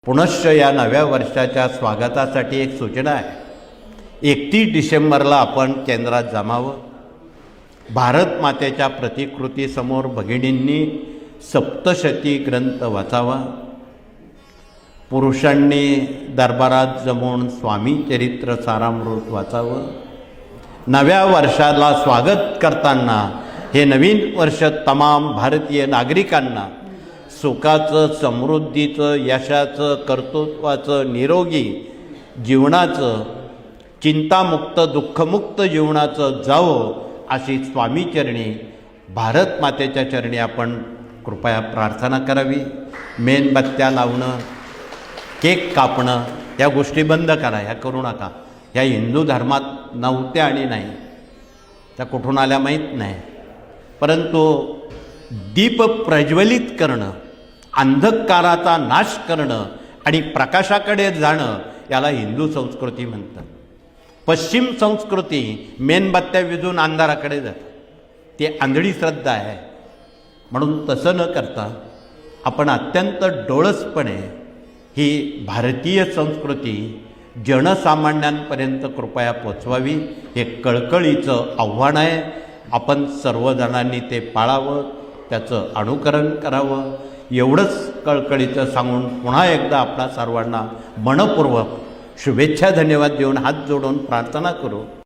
पुनश्च या नव्या वर्षाच्या स्वागतासाठी एक सूचना आहे। 31 डिसेंबरला आपण केंद्रात जमावं। भारत मातेच्या प्रतिकृतीसमोर भगिनींनी सप्तशती ग्रंथ वाचावा। पुरुषांनी दरबारात जमून स्वामी चरित्र सारामृत वाचावं। नव्या वर्षाला स्वागत करताना हे नवीन वर्ष तमाम भारतीय नागरिकांना सुखाचं, समृद्धीचं, यशाचं, कर्तृत्वाचं, निरोगी जीवनाचं, चिंतामुक्त, दुःखमुक्त जीवनाचं जावं अशी स्वामीचरणी, भारत मातेच्या चरणी आपण कृपया प्रार्थना करावी। मेणबत्त्या लावणं, केक कापणं या गोष्टी बंद करा, ह्या करू नका। ह्या हिंदू धर्मात नव्हत्या आणि नाही, त्या कुठून आल्या माहीत नाही। परंतु दीप प्रज्वलित करणं, अंधकाराचा नाश करणं आणि प्रकाशाकडे जाणं याला हिंदू संस्कृती म्हणतात। पश्चिम संस्कृती मेणबत्त्या विझून अंधाराकडे जाते, ती आंधळी श्रद्धा आहे। म्हणून तसं न करता आपण अत्यंत डोळसपणे ही भारतीय संस्कृती जनसामान्यांपर्यंत कृपया पोचवावी, हे कळकळीचं आव्हान आहे। आपण सर्वजणांनी ते पाळावं, त्याचं अनुकरण करावं, एवढंच कळकळीचं सांगून पुन्हा एकदा आपणा सर्वांना मनपूर्वक शुभेच्छा, धन्यवाद देऊन हात जोडून प्रार्थना करू।